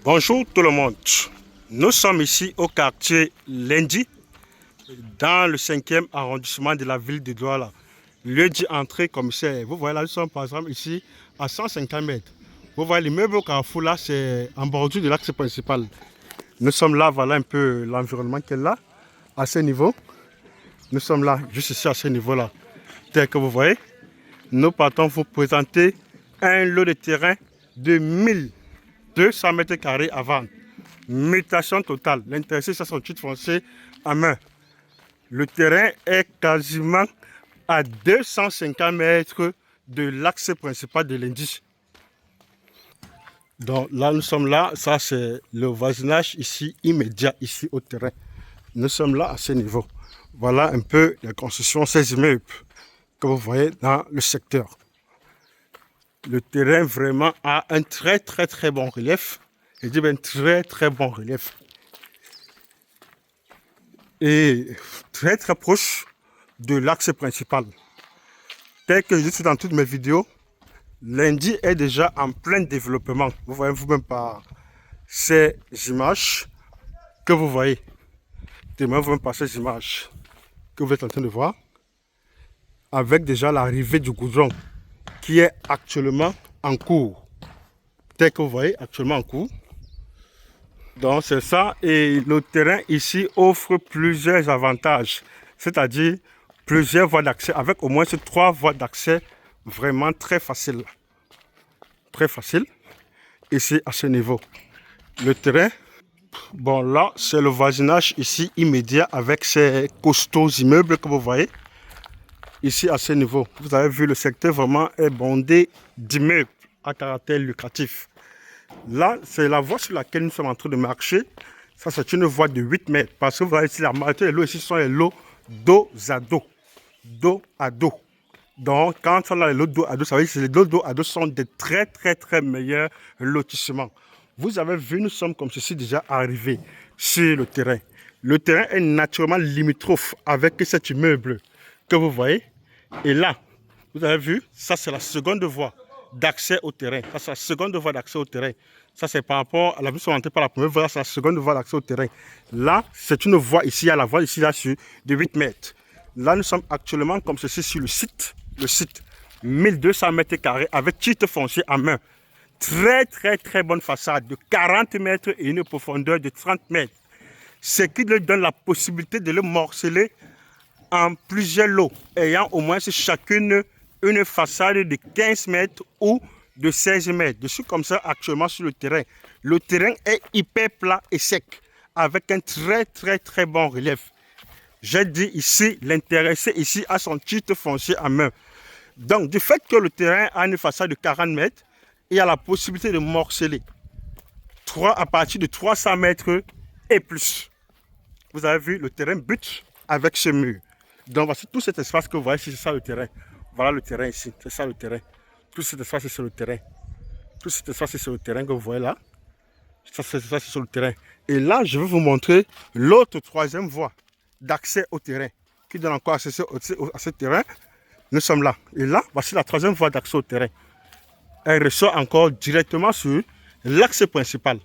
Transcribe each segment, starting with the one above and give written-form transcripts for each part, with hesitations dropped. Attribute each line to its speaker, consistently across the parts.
Speaker 1: Bonjour tout le monde. Nous sommes ici au quartier Lendi, dans le 5e arrondissement de la ville de Douala. Lieu d'entrée commissaire. Vous voyez là, nous sommes par exemple ici à 150 mètres. Vous voyez l'immeuble au carrefour là, c'est en bordure de l'axe principal. Nous sommes là, voilà un peu l'environnement qu'il y a là, à ce niveau. Nous sommes là, juste ici à ce niveau-là. Tel que vous voyez, nous partons vous présenter un lot de terrain de 1200 mètres carrés à vendre. Mutation totale. L'intéressé, ça son titre foncier à main. Le terrain est quasiment à 250 mètres de l'axe principal de l'indice. Donc là, nous sommes là. Ça, c'est le voisinage ici, immédiat, ici au terrain. Nous sommes là à ce niveau. Voilà un peu la construction de ces immeubles que vous voyez dans le secteur. Le terrain vraiment a un très bon relief. Je dis bien très bon relief. Et très proche de l'axe principal. Tel que je dis dans toutes mes vidéos, Lendi est déjà en plein développement. Vous voyez vous-même par ces images que vous voyez. Témoin vous-même par ces images que vous êtes en train de voir. Avec déjà l'arrivée du goudron qui est actuellement en cours. Tel que vous voyez, actuellement en cours. Donc c'est ça, et le terrain ici offre plusieurs avantages, c'est-à-dire plusieurs voies d'accès, avec au moins ces 3 voies d'accès vraiment très faciles. Très facile, ici à ce niveau. Le terrain, bon là c'est le voisinage ici immédiat avec ces costauds immeubles que vous voyez. Ici à ce niveau, vous avez vu le secteur vraiment est bondé d'immeubles à caractère lucratif. Là, c'est la voie sur laquelle nous sommes en train de marcher. Ça, c'est une voie de 8 mètres. Parce que vous voyez ici, la majorité des lots ici sont les lots dos à dos. Dos à dos. Donc, quand on a les lots dos à dos, ça veut dire que les lots dos à dos sont des très meilleurs lotissements. Vous avez vu, nous sommes comme ceci déjà arrivés sur le terrain. Le terrain est naturellement limitrophe avec cet immeuble que vous voyez. Et là, vous avez vu, ça c'est la seconde voie d'accès au terrain. Ça, c'est la seconde voie d'accès au terrain. Ça, c'est par rapport à la vue entrée par la première voie, c'est la seconde voie d'accès au terrain. Là, c'est une voie ici, il y a la voie ici, là, sur de 8 mètres. Là, nous sommes actuellement comme ceci sur le site. Le site, 1200 mètres carrés avec titre foncier en main. Très bonne façade de 40 mètres et une profondeur de 30 mètres. Ce qui lui donne la possibilité de le morceler en plusieurs lots, ayant au moins chacune une façade de 15 mètres ou de 16 mètres. Je suis comme ça actuellement sur le terrain. Le terrain est hyper plat et sec, avec un très bon relief. J'ai dit ici, l'intéressé ici a son titre foncier en main. Donc, du fait que le terrain a une façade de 40 mètres, il y a la possibilité de morceler à partir de 300 mètres et plus. Vous avez vu, le terrain bute avec ce mur. Donc, voici tout cet espace que vous voyez ici, c'est ça le terrain. Voilà le terrain ici, c'est ça le terrain. Tout cet espace c'est sur le terrain. Tout cet espace c'est sur le terrain que vous voyez là. Ça c'est sur le terrain. Et là, je vais vous montrer l'autre 3e voie d'accès au terrain qui donne encore accès à ce terrain. Nous sommes là. Et là, voici la 3e voie d'accès au terrain. Elle ressort encore directement sur l'axe principal.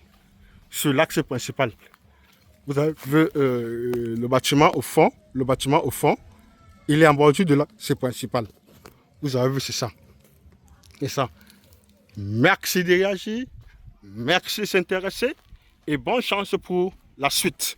Speaker 1: Sur l'axe principal. Vous avez vu le bâtiment au fond. Le bâtiment au fond, il est en bordure de l'axe principal. Vous avez vu, c'est ça. Et ça. Merci de réagir. Merci de s'intéresser. Et bonne chance pour la suite.